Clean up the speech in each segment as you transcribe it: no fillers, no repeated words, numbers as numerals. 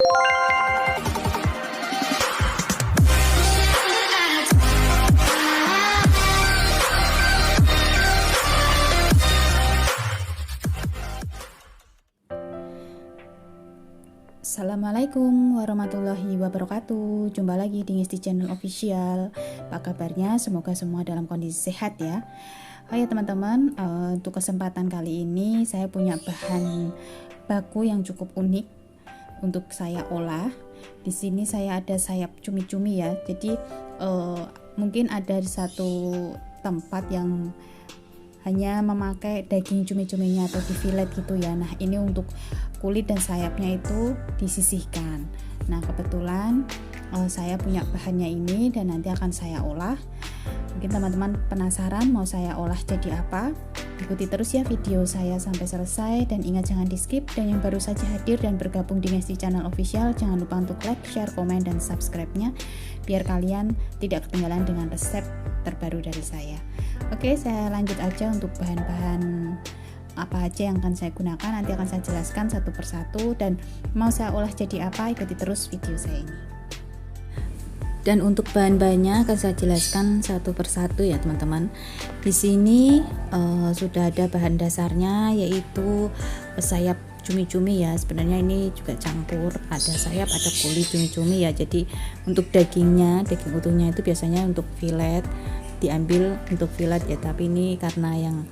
Assalamualaikum warahmatullahi wabarakatuh. Jumpa lagi di Ngesti Channel Official. Apa kabarnya? Semoga semua dalam kondisi sehat ya. Hai teman-teman, untuk kesempatan kali ini saya punya bahan baku yang cukup unik untuk saya olah. Di sini saya ada sayap cumi-cumi ya. Jadi mungkin ada satu tempat yang hanya memakai daging cumi-cuminya atau di fillet gitu ya. Nah, ini untuk kulit dan sayapnya itu disisihkan. Nah, kebetulan saya punya bahannya ini dan nanti akan saya olah. Mungkin teman-teman penasaran mau saya olah jadi apa? Ikuti terus ya video saya sampai selesai, dan ingat jangan di skip. Dan yang baru saja hadir dan bergabung di Ngesti Channel Official, jangan lupa untuk like, share, komen, dan subscribe-nya biar kalian tidak ketinggalan dengan resep terbaru dari saya. Oke, saya lanjut aja untuk bahan-bahan apa aja yang akan saya gunakan. Nanti akan saya jelaskan satu persatu, dan mau saya olah jadi apa, ikuti terus video saya ini. Dan untuk bahan-bahannya akan saya jelaskan satu persatu ya teman-teman. Di sini sudah ada bahan dasarnya, yaitu sayap cumi-cumi ya. Sebenarnya ini juga campur, ada sayap, ada kulit cumi-cumi ya. Jadi untuk dagingnya, daging utuhnya itu biasanya untuk fillet, diambil untuk fillet ya. Tapi ini karena yang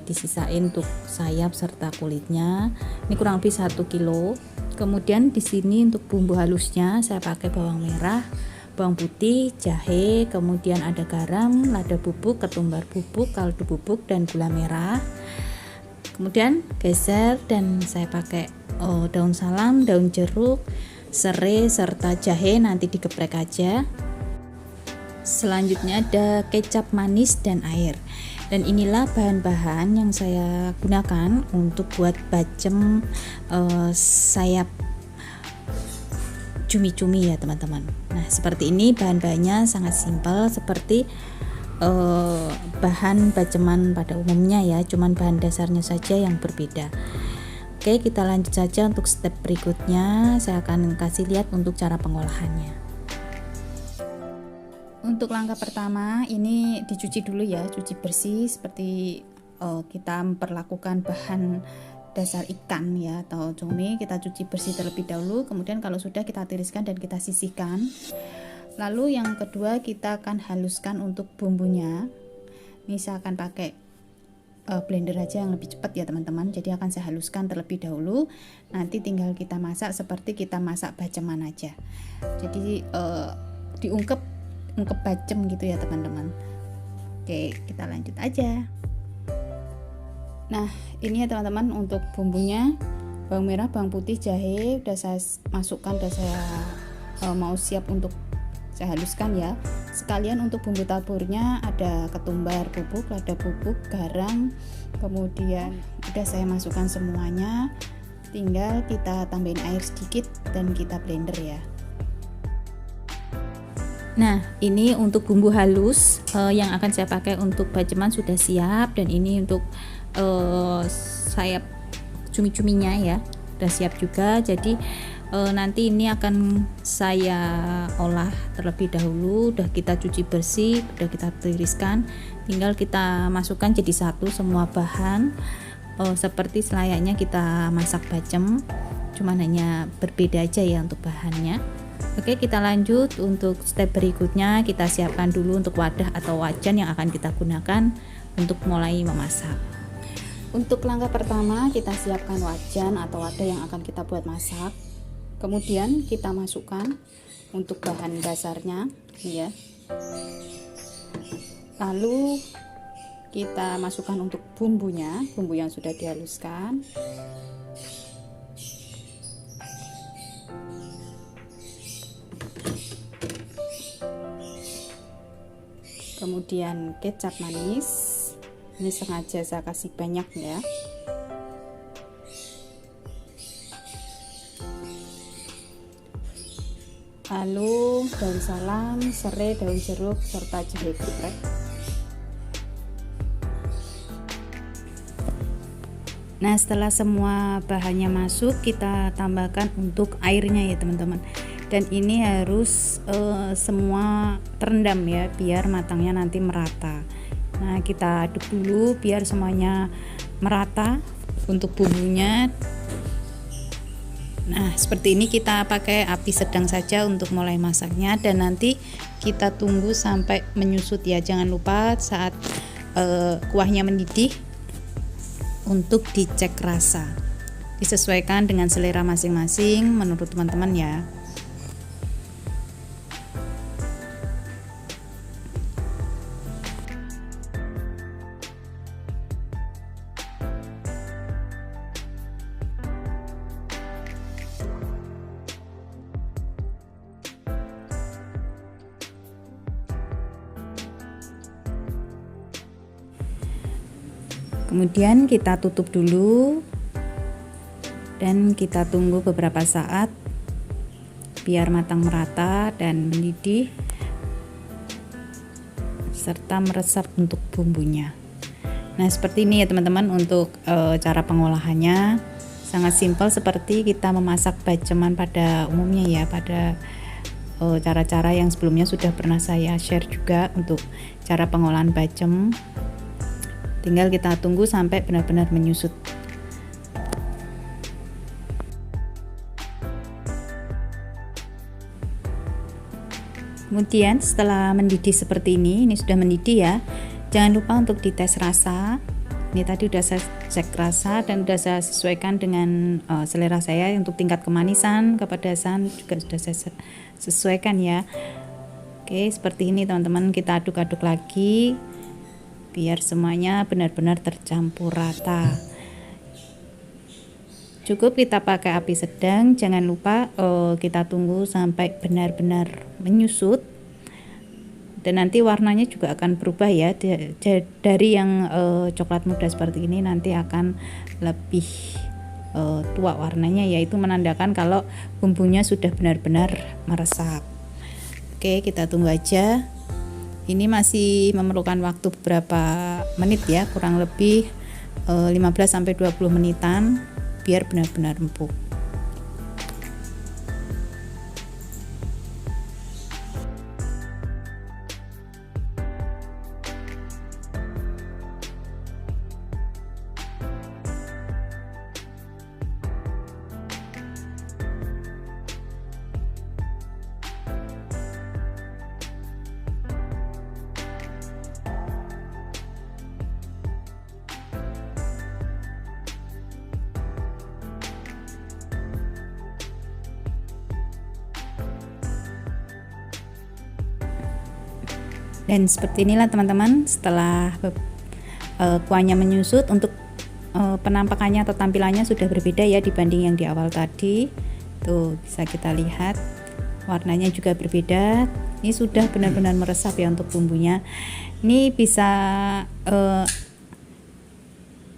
disisain untuk sayap serta kulitnya, ini kurang lebih 1 kilo. Kemudian di sini untuk bumbu halusnya saya pakai bawang merah, bawang putih, jahe, kemudian ada garam, lada bubuk, ketumbar bubuk, kaldu bubuk, dan gula merah. Kemudian geser, dan saya pakai daun salam, daun jeruk, serai, serta jahe, nanti digeprek aja. Selanjutnya ada kecap manis dan air. Dan inilah bahan-bahan yang saya gunakan untuk buat bacem sayap cumi-cumi ya teman-teman. Nah, seperti ini bahan-bahannya sangat simpel seperti bahan baceman pada umumnya ya, cuman bahan dasarnya saja yang berbeda. Oke, kita lanjut saja untuk step berikutnya. Saya akan kasih lihat untuk cara pengolahannya. Untuk langkah pertama ini dicuci dulu ya, cuci bersih seperti kita memperlakukan bahan dasar ikan ya atau cumi. Kita cuci bersih terlebih dahulu, kemudian kalau sudah kita tiriskan dan kita sisihkan. Lalu yang kedua kita akan haluskan untuk bumbunya. Ini saya akan pakai blender aja yang lebih cepat ya teman-teman. Jadi akan saya haluskan terlebih dahulu, nanti tinggal kita masak seperti kita masak baceman aja. Jadi diungkep bacem gitu ya teman-teman. Oke, kita lanjut aja. Nah, ini ya teman-teman untuk bumbunya, bawang merah, bawang putih, jahe udah saya masukkan, udah saya mau siap untuk saya haluskan ya. Sekalian untuk bumbu taburnya ada ketumbar bubuk, lada bubuk, garam, kemudian udah saya masukkan semuanya. Tinggal kita tambahin air sedikit dan kita blender ya. Nah, ini untuk bumbu halus yang akan saya pakai untuk baceman sudah siap, dan ini untuk sayap cumi-cuminya ya sudah siap juga. Jadi nanti ini akan saya olah terlebih dahulu. Udah kita cuci bersih, udah kita tiriskan, tinggal kita masukkan jadi satu semua bahan seperti selayaknya kita masak bacem, cuman hanya berbeda aja ya untuk bahannya. Oke, kita lanjut untuk step berikutnya. Kita siapkan dulu untuk wadah atau wajan yang akan kita gunakan untuk mulai memasak. Untuk langkah pertama kita siapkan wajan atau wadah yang akan kita buat masak. Kemudian kita masukkan untuk bahan dasarnya ya. Lalu kita masukkan untuk bumbunya, bumbu yang sudah dihaluskan. Kemudian kecap manis, ini sengaja saya kasih banyak ya. Lalu daun salam, serai, daun jeruk, serta jahe geprek. Nah, setelah semua bahannya masuk, kita tambahkan untuk airnya ya teman-teman. Dan ini harus semua terendam ya, biar matangnya nanti merata. Nah, kita aduk dulu biar semuanya merata untuk bumbunya. Nah, seperti ini kita pakai api sedang saja untuk mulai masaknya, dan nanti kita tunggu sampai menyusut ya. Jangan lupa saat kuahnya mendidih untuk dicek rasa. Disesuaikan dengan selera masing-masing menurut teman-teman ya. Kemudian kita tutup dulu dan kita tunggu beberapa saat biar matang merata dan mendidih serta meresap untuk bumbunya. Nah, seperti ini ya teman-teman untuk cara pengolahannya. Sangat simpel seperti kita memasak baceman pada umumnya ya, pada cara-cara yang sebelumnya sudah pernah saya share juga untuk cara pengolahan bacem. Tinggal kita tunggu sampai benar-benar menyusut. Kemudian setelah mendidih seperti ini sudah mendidih ya. Jangan lupa untuk dites rasa. Ini tadi udah saya cek rasa dan udah saya sesuaikan dengan selera saya. Untuk tingkat kemanisan, kepedasan juga sudah saya sesuaikan ya. Oke, seperti ini teman-teman, kita aduk-aduk lagi biar semuanya benar-benar tercampur rata. Cukup kita pakai api sedang, jangan lupa kita tunggu sampai benar-benar menyusut, dan nanti warnanya juga akan berubah ya, dari yang coklat muda seperti ini nanti akan lebih tua warnanya, yaitu menandakan kalau bumbunya sudah benar-benar meresap. Oke, kita tunggu aja. Ini masih memerlukan waktu beberapa menit ya, kurang lebih 15-20 menitan biar benar-benar empuk. Dan seperti inilah teman-teman, setelah kuahnya menyusut, untuk penampakannya atau tampilannya sudah berbeda ya dibanding yang di awal tadi. Tuh bisa kita lihat warnanya juga berbeda. Ini sudah benar-benar meresap ya untuk bumbunya. Ini bisa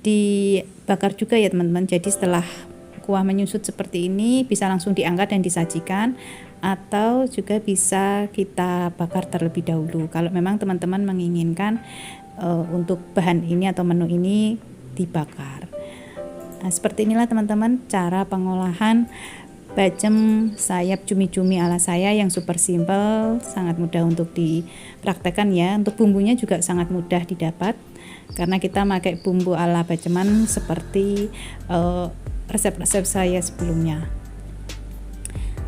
dibakar juga ya teman-teman. Jadi setelah kuah menyusut seperti ini bisa langsung diangkat dan disajikan, atau juga bisa kita bakar terlebih dahulu kalau memang teman-teman menginginkan untuk bahan ini atau menu ini dibakar. Nah, seperti inilah teman-teman cara pengolahan bacem sayap cumi-cumi ala saya yang super simple, sangat mudah untuk dipraktekkan ya. Untuk bumbunya juga sangat mudah didapat karena kita pakai bumbu ala baceman seperti resep-resep saya sebelumnya.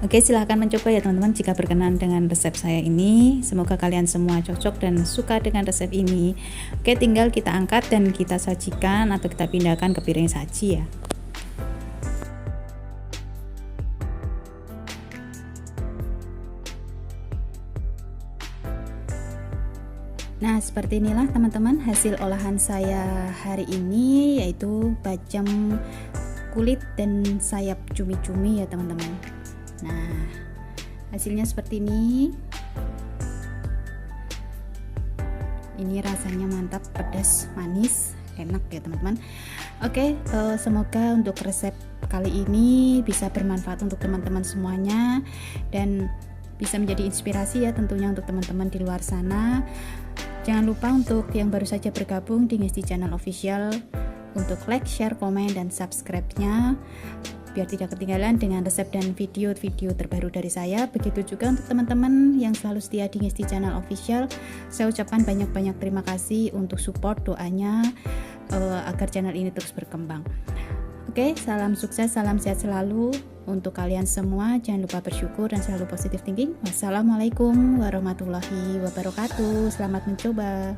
Oke, silahkan mencoba ya teman-teman jika berkenan dengan resep saya ini. Semoga kalian semua cocok dan suka dengan resep ini. Oke, tinggal kita angkat dan kita sajikan atau kita pindahkan ke piring saji ya. Nah, seperti inilah teman-teman hasil olahan saya hari ini, yaitu bacem kulit dan sayap cumi-cumi ya teman-teman. Nah, hasilnya seperti ini. Ini rasanya mantap, pedas, manis, enak ya teman-teman. Oke, semoga untuk resep kali ini bisa bermanfaat untuk teman-teman semuanya dan bisa menjadi inspirasi ya tentunya untuk teman-teman di luar sana. Jangan lupa untuk yang baru saja bergabung di Ngesti Channel Official, untuk like, share, komen, dan subscribe-nya biar tidak ketinggalan dengan resep dan video-video terbaru dari saya. Begitu juga untuk teman-teman yang selalu setia di Ngesti Channel Official. Saya ucapkan banyak-banyak terima kasih untuk support doanya agar channel ini terus berkembang. Oke, salam sukses, salam sehat selalu untuk kalian semua. Jangan lupa bersyukur dan selalu positive thinking. Wassalamualaikum warahmatullahi wabarakatuh. Selamat mencoba.